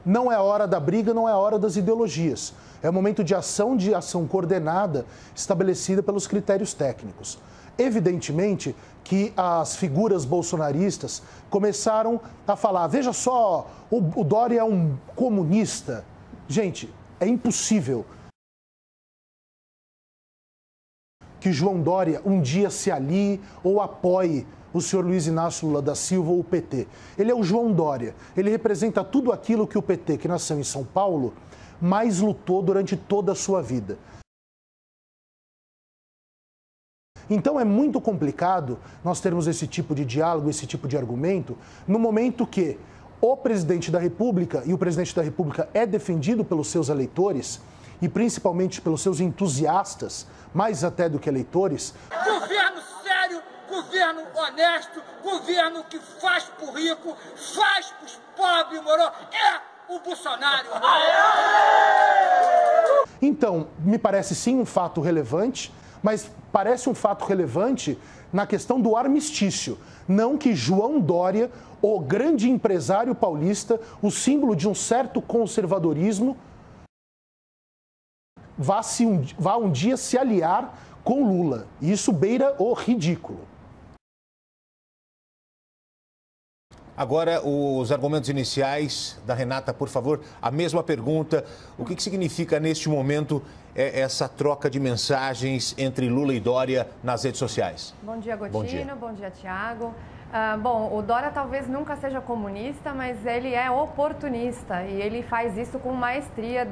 não é a hora da briga, não é a hora das ideologias. É o momento de ação coordenada, estabelecida pelos critérios técnicos. Evidentemente que as figuras bolsonaristas começaram a falar, veja só, o Dória é um comunista. Gente, é impossível que João Dória um dia se alie ou apoie o senhor Luiz Inácio Lula da Silva ou o PT. Ele é o João Dória. Ele representa tudo aquilo que o PT, que nasceu em São Paulo, mais lutou durante toda a sua vida. Então é muito complicado nós termos esse tipo de diálogo, esse tipo de argumento, no momento que o presidente da República, e o presidente da República é defendido pelos seus eleitores, e principalmente pelos seus entusiastas, mais até do que eleitores. Governo sério, governo honesto, governo que faz pro rico, faz pros pobres, moro? É o Bolsonaro. Então, me parece sim um fato relevante, mas parece um fato relevante na questão do armistício. Não que João Dória, o grande empresário paulista, o símbolo de um certo conservadorismo, vá um dia se aliar com Lula. E isso beira o ridículo. Agora, os argumentos iniciais da Renata, por favor, a mesma pergunta. O que significa, neste momento, essa troca de mensagens entre Lula e Dória nas redes sociais? Bom dia, Gotino. Bom dia, Thiago. Bom, o Dória talvez nunca seja comunista, mas ele é oportunista e ele faz isso com maestria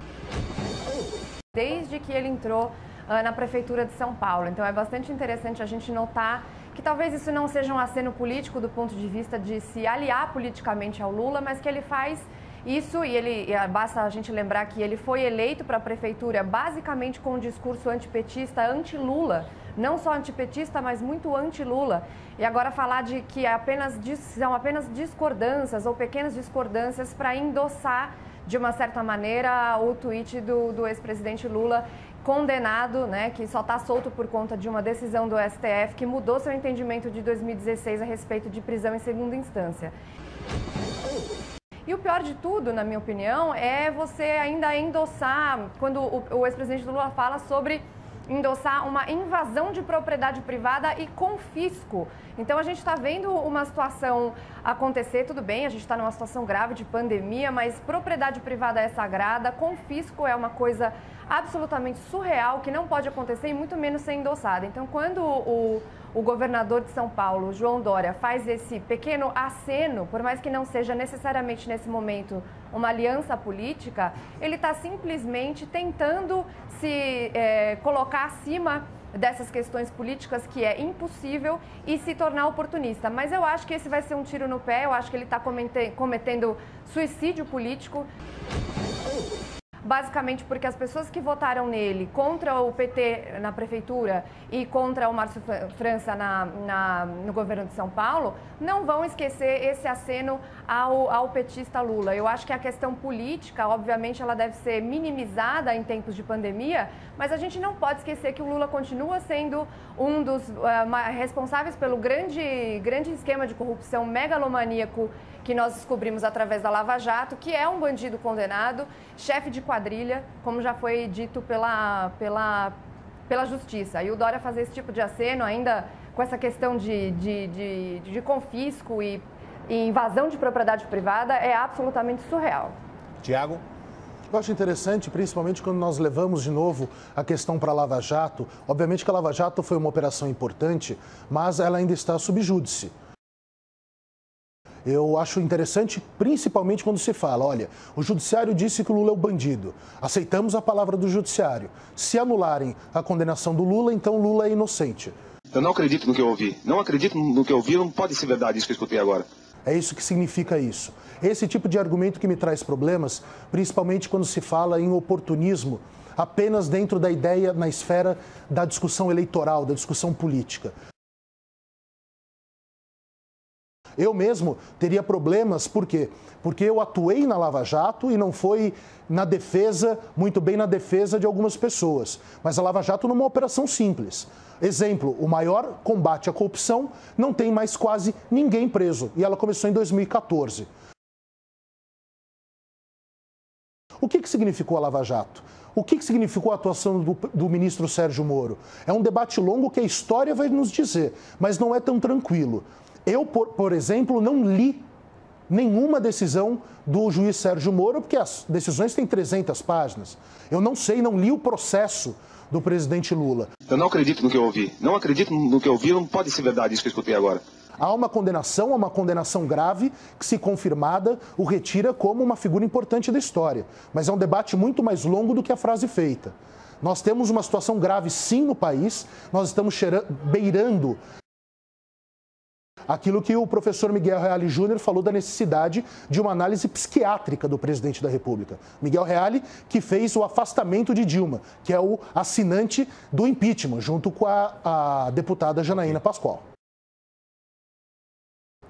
desde que ele entrou na Prefeitura de São Paulo. Então é bastante interessante a gente notar que talvez isso não seja um aceno político do ponto de vista de se aliar politicamente ao Lula, mas que ele faz isso basta a gente lembrar que ele foi eleito para a Prefeitura basicamente com um discurso antipetista, anti-Lula. Não só antipetista, mas muito anti-Lula. E agora falar de que são apenas discordâncias ou pequenas discordâncias para endossar, de uma certa maneira, o tweet do ex-presidente Lula, condenado, né, que só está solto por conta de uma decisão do STF que mudou seu entendimento de 2016 a respeito de prisão em segunda instância. E o pior de tudo, na minha opinião, é você ainda endossar, quando o ex-presidente Lula fala sobre endossar uma invasão de propriedade privada e confisco. Então a gente está vendo uma situação acontecer, tudo bem, a gente está numa situação grave de pandemia, mas propriedade privada é sagrada, confisco é uma coisa absolutamente surreal, que não pode acontecer e muito menos ser endossada. Então quando o governador de São Paulo, João Dória, faz esse pequeno aceno, por mais que não seja necessariamente nesse momento uma aliança política, ele está simplesmente tentando se colocar acima dessas questões políticas, que é impossível, e se tornar oportunista. Mas eu acho que esse vai ser um tiro no pé, eu acho que ele está cometendo suicídio político. Basicamente porque as pessoas que votaram nele contra o PT na prefeitura e contra o Márcio França no governo de São Paulo não vão esquecer esse aceno ao petista Lula. Eu acho que a questão política, obviamente, ela deve ser minimizada em tempos de pandemia, mas a gente não pode esquecer que o Lula continua sendo um dos responsáveis pelo grande esquema de corrupção megalomaníaco que nós descobrimos através da Lava Jato, que é um bandido condenado, chefe de quadrilha, como já foi dito pela Justiça. E o Dória fazer esse tipo de aceno, ainda com essa questão de confisco e invasão de propriedade privada, é absolutamente surreal. Tiago? Eu acho interessante, principalmente quando nós levamos de novo a questão para a Lava Jato. Obviamente que a Lava Jato foi uma operação importante, mas ela ainda está sob júdice. Eu acho interessante, principalmente quando se fala, olha, o judiciário disse que o Lula é o bandido. Aceitamos a palavra do judiciário. Se anularem a condenação do Lula, então o Lula é inocente. Eu não acredito no que eu ouvi. Não acredito no que eu ouvi, não pode ser verdade isso que eu escutei agora. É isso que significa isso. Esse tipo de argumento que me traz problemas, principalmente quando se fala em oportunismo, apenas dentro da ideia, na esfera da discussão eleitoral, da discussão política. Eu mesmo teria problemas, por quê? Porque eu atuei na Lava Jato e não foi na defesa, muito bem na defesa de algumas pessoas. Mas a Lava Jato numa operação simples. Exemplo, o maior combate à corrupção, não tem mais quase ninguém preso. E ela começou em 2014. significou a Lava Jato? O que significou a atuação do ministro Sérgio Moro? É um debate longo que a história vai nos dizer, mas não é tão tranquilo. Eu, por exemplo, não li nenhuma decisão do juiz Sérgio Moro, porque as decisões têm 300 páginas. Eu não sei, não li o processo do presidente Lula. Eu não acredito no que eu ouvi. Não acredito no que eu ouvi, não pode ser verdade isso que eu escutei agora. Há uma condenação grave, que, se confirmada, o retira como uma figura importante da história. Mas é um debate muito mais longo do que a frase feita. Nós temos uma situação grave, sim, no país. Nós estamos beirando aquilo que o professor Miguel Reale Júnior falou da necessidade de uma análise psiquiátrica do presidente da República. Miguel Reale, que fez o afastamento de Dilma, que é o assinante do impeachment, junto com a deputada Janaína Pascoal.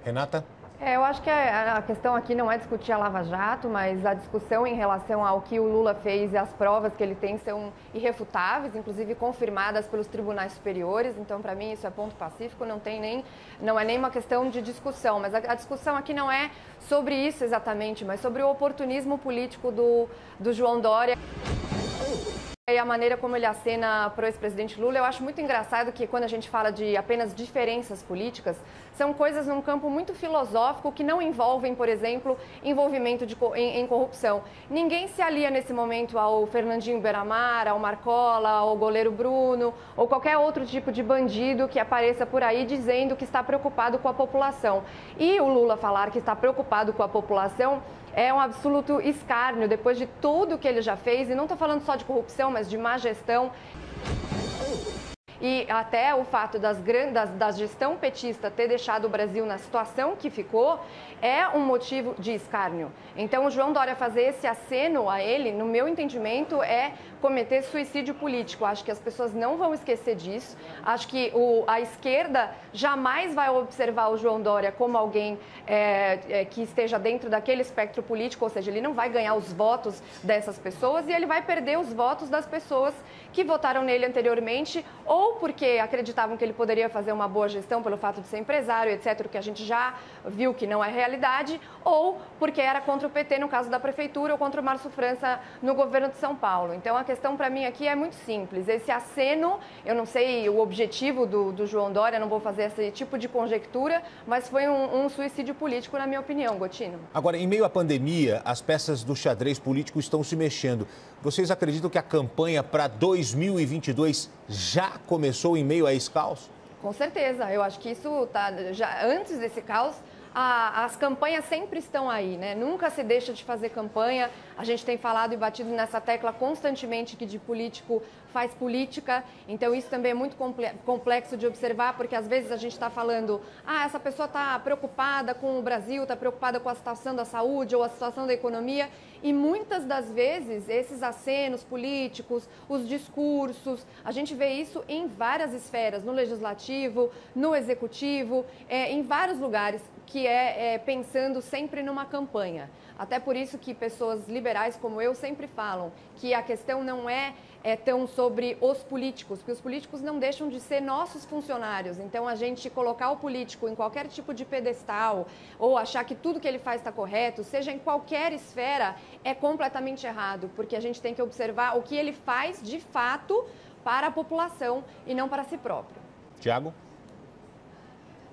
Renata? Eu acho que a questão aqui não é discutir a Lava Jato, mas a discussão em relação ao que o Lula fez e as provas que ele tem são irrefutáveis, inclusive confirmadas pelos tribunais superiores. Então, para mim, isso é ponto pacífico, não é nem uma questão de discussão. Mas a discussão aqui não é sobre isso exatamente, mas sobre o oportunismo político do João Dória. E a maneira como ele acena para o ex-presidente Lula, eu acho muito engraçado que quando a gente fala de apenas diferenças políticas, são coisas num campo muito filosófico que não envolvem, por exemplo, envolvimento em corrupção. Ninguém se alia nesse momento ao Fernandinho Beiramar, ao Marcola, ao goleiro Bruno ou qualquer outro tipo de bandido que apareça por aí dizendo que está preocupado com a população. E o Lula falar que está preocupado com a população é um absoluto escárnio depois de tudo que ele já fez, e não estou falando só de corrupção, mas de má gestão. E até o fato da gestão petista ter deixado o Brasil na situação que ficou é um motivo de escárnio. Então, o João Dória fazer esse aceno a ele, no meu entendimento, é cometer suicídio político. Acho que as pessoas não vão esquecer disso. Acho que a esquerda jamais vai observar o João Dória como alguém que esteja dentro daquele espectro político, ou seja, ele não vai ganhar os votos dessas pessoas e ele vai perder os votos das pessoas que votaram nele anteriormente, ou porque acreditavam que ele poderia fazer uma boa gestão pelo fato de ser empresário, etc., o que a gente já viu que não é realidade, ou porque era contra o PT no caso da prefeitura ou contra o Márcio França no governo de São Paulo. Então, a questão para mim aqui é muito simples. Esse aceno, eu não sei o objetivo do João Dória, não vou fazer esse tipo de conjectura, mas foi um suicídio político, na minha opinião, Gotino. Agora, em meio à pandemia, as peças do xadrez político estão se mexendo. Vocês acreditam que a campanha para 2022 já começou em meio a esse caos? Com certeza. Eu acho que isso já antes desse caos. As campanhas sempre estão aí, né? Nunca se deixa de fazer campanha. A gente tem falado e batido nessa tecla constantemente que de político faz política. Então, isso também é muito complexo de observar, porque às vezes a gente está falando, essa pessoa está preocupada com o Brasil, está preocupada com a situação da saúde ou a situação da economia. E muitas das vezes, esses acenos políticos, os discursos, a gente vê isso em várias esferas, no legislativo, no executivo, em vários lugares, que é pensando sempre numa campanha. Até por isso que pessoas liberais como eu sempre falam que a questão não é tão sobre os políticos, porque os políticos não deixam de ser nossos funcionários. Então, a gente colocar o político em qualquer tipo de pedestal ou achar que tudo que ele faz está correto, seja em qualquer esfera, é completamente errado, porque a gente tem que observar o que ele faz de fato para a população e não para si próprio. Tiago?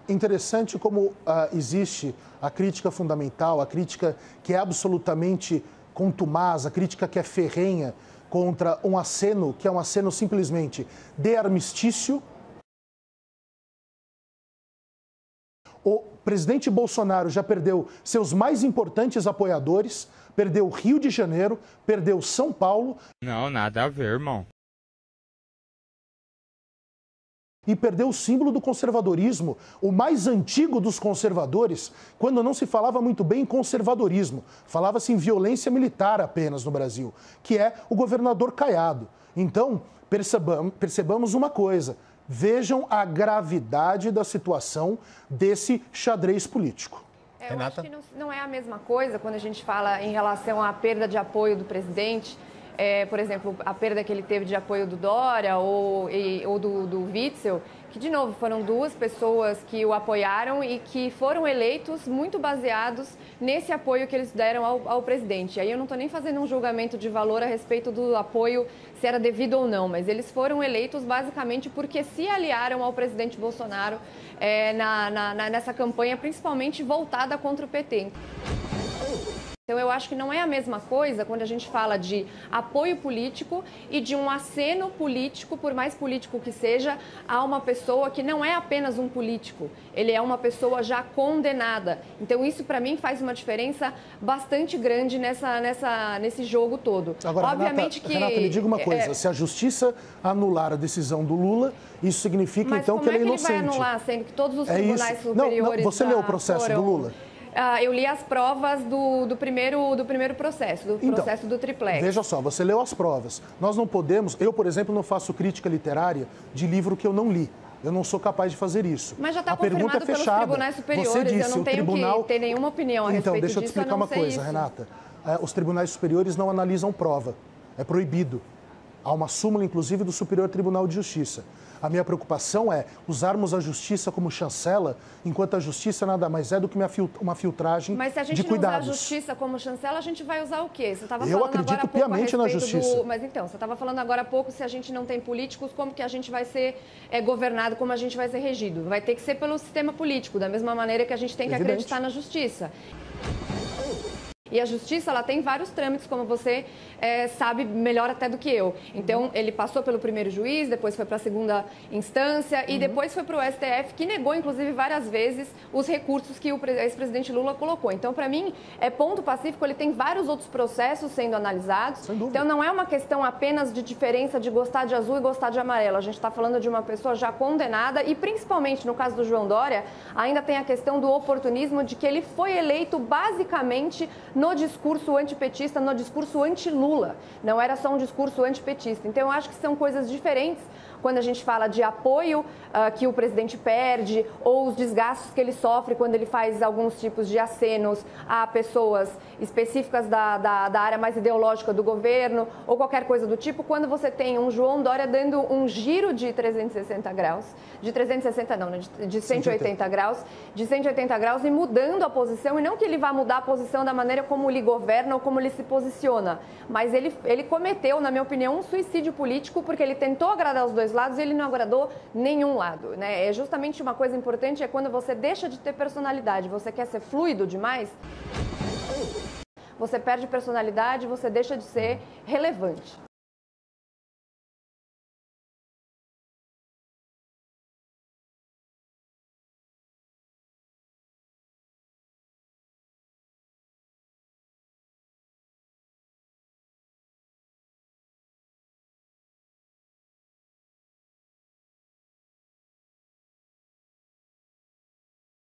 Interessante como existe a crítica fundamental, a crítica que é absolutamente contumaz, a crítica que é ferrenha contra um aceno, que é um aceno simplesmente de armistício. O presidente Bolsonaro já perdeu seus mais importantes apoiadores, perdeu o Rio de Janeiro, perdeu São Paulo. Não, nada a ver, irmão. E perdeu o símbolo do conservadorismo, o mais antigo dos conservadores, quando não se falava muito bem em conservadorismo, falava-se em violência militar apenas no Brasil, que é o governador Caiado. Então, percebamos uma coisa, vejam a gravidade da situação desse xadrez político. Eu acho que não é a mesma coisa quando a gente fala em relação à perda de apoio do presidente. por exemplo, a perda que ele teve de apoio do Dória ou do Witzel, que, de novo, foram duas pessoas que o apoiaram e que foram eleitos muito baseados nesse apoio que eles deram ao presidente. Aí eu não estou nem fazendo um julgamento de valor a respeito do apoio, se era devido ou não, mas eles foram eleitos basicamente porque se aliaram ao presidente Bolsonaro nessa campanha, principalmente voltada contra o PT. Então, eu acho que não é a mesma coisa quando a gente fala de apoio político e de um aceno político, por mais político que seja, a uma pessoa que não é apenas um político, ele é uma pessoa já condenada. Então, isso para mim faz uma diferença bastante grande nesse jogo todo. Agora, obviamente Renata, me diga uma coisa, se a justiça anular a decisão do Lula, isso significa então que ele é inocente. Mas como é que ele vai anular, sendo que todos os tribunais superiores... Você leu o processo do Lula? Eu li as provas do primeiro processo, do processo do triplex. Veja só, você leu as provas. Nós não podemos... Eu, por exemplo, não faço crítica literária de livro que eu não li. Eu não sou capaz de fazer isso. Mas já está confirmado pelos tribunais superiores. Você disse, eu não tenho que ter nenhuma opinião a respeito disso. Então, deixa eu te explicar uma coisa, Renata. Os tribunais superiores não analisam prova. É proibido. Há uma súmula, inclusive, do Superior Tribunal de Justiça. A minha preocupação é usarmos a justiça como chancela, enquanto a justiça nada mais é do que uma filtragem de cuidados. Mas se a gente não usar a justiça como chancela, a gente vai usar o quê? Eu acredito piamente na justiça. Mas então, você estava falando agora há pouco, se a gente não tem políticos, como que a gente vai ser governado, como a gente vai ser regido? Vai ter que ser pelo sistema político, da mesma maneira que a gente tem que acreditar na justiça. E a justiça, ela tem vários trâmites, como você sabe melhor até do que eu. Então, ele passou pelo primeiro juiz, depois foi para a segunda instância e depois foi para o STF, que negou, inclusive, várias vezes os recursos que o ex-presidente Lula colocou. Então, para mim, é ponto pacífico, ele tem vários outros processos sendo analisados. Sem dúvida. Então, não é uma questão apenas de diferença de gostar de azul e gostar de amarelo. A gente está falando de uma pessoa já condenada e, principalmente, no caso do João Dória, ainda tem a questão do oportunismo de que ele foi eleito, basicamente, no discurso antipetista, no discurso anti-Lula. Não era só um discurso antipetista. Então, eu acho que são coisas diferentes quando a gente fala de apoio que o presidente perde ou os desgastes que ele sofre quando ele faz alguns tipos de acenos a pessoas específicas da área mais ideológica do governo ou qualquer coisa do tipo, quando você tem um João Dória dando um giro de 360 graus, de 360 não, de 180 graus, de 180 graus e mudando a posição, e não que ele vá mudar a posição da maneira como ele governa ou como ele se posiciona, mas ele cometeu, na minha opinião, um suicídio político porque ele tentou agradar os dois lados e ele não agradou nenhum lado, né? É justamente uma coisa importante, é quando você deixa de ter personalidade, você quer ser fluido demais, você perde personalidade, você deixa de ser relevante.